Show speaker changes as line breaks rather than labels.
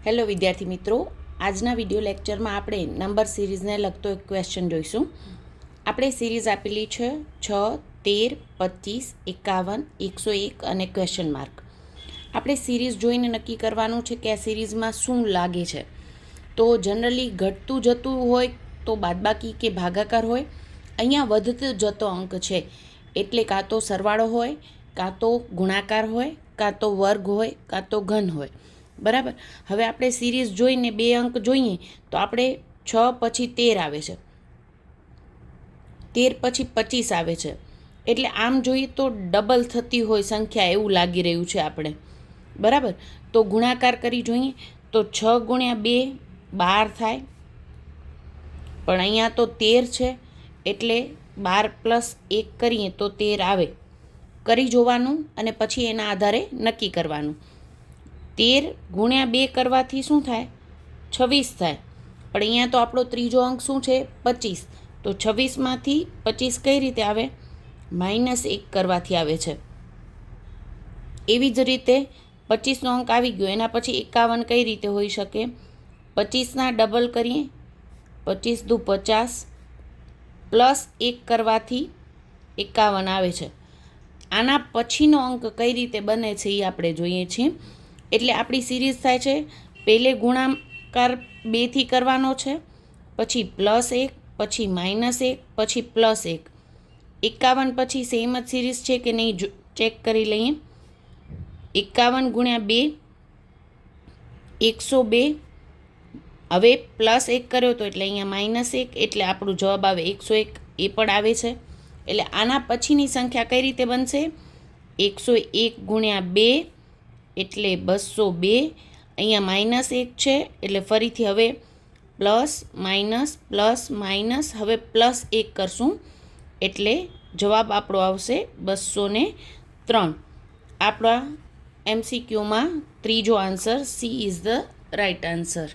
Hello વિદ્યાર્થી મિત્રો, આજના વિડીયો લેક્ચરમાં આપણે નંબર સિરીઝને લગતો એક ક્વેશ્ચન જોઈશું. આપણે સિરીઝ આપેલી છે 6, 13, 25, 51, 101 અને ક્વેશ્ચન માર્ક. આપણે સિરીઝ જોઈને નક્કી કરવાનું છે કે આ સિરીઝમાં શું લાગે છે. તો જનરલી ઘટતું જતું હોય તો બાદબાકી કે ભાગાકાર હોય. અહીંયા વધતો જતો અંક છે એટલે કાં તો સરવાળો હોય, કાં તો ગુણાકાર હોય, કાં તો વર્ગ હોય, કાં તો ઘન હોય. બરાબર. હવે આપણે સિરીઝ જોઈને બે અંક જોઈએ તો આપણે 6 પછી 13 આવે છે, 13 પછી 25 આવે છે. એટલે આમ જોઈએ તો ડબલ થતી હોય સંખ્યા એવું લાગી રહ્યું છે આપણે. બરાબર. તો ગુણાકાર કરી જોઈએ તો 6 ગુણ્યા 2 12 થાય, પણ અહીંયા તો 13 છે એટલે 12 પ્લસ 1 કરીએ તો 13 આવે. કરી જોવાનું અને પછી એના આધારે નક્કી કરવાનું. 13 ગુણ્યા 2 કરવાથી શું થાય? 26 થાય. પણ અહીંયા તો આપણો ત્રીજો અંક શું છે? 25. તો 26માંથી 25 કઈ રીતે આવે? -1 કરવાથી આવે છે. એવી જ રીતે 25નો અંક આવી ગયો, એના પછી 51 કઈ રીતે હોઈ શકે? 25ના ડબલ કરીએ, 25 દુ 50 પ્લસ 1 કરવાથી 51 આવે છે. આના પછીનો અંક કઈ રીતે બને છે એ આપણે જોઈએ છીએ. એટલે આપણી સિરીઝ થાય છે, પહેલે ગુણાકાર 2થી કરવાનો છે, પછી +1, પછી -1, પછી +1. 51 પછી સેમ જ સિરીઝ છે કે નહીં ચેક કરી લઈએ. 51 ગુણ્યા 2 102. હવે +1 કર્યો તો એટલે અહીંયા -1 એટલે આપણું જવાબ આવે 101. એ પણ આવે છે. એટલે આના પછીની સંખ્યા કઈ રીતે બનશે? 101 ગુણ્યા 2 એટલે 202. અહીંયા -1 છે એટલે ફરીથી હવે પ્લસ માઇનસ હવે +1 કરશું એટલે જવાબ આપણો આવશે 203. આપણા MCQમાં ત્રીજો answer C is the right answer.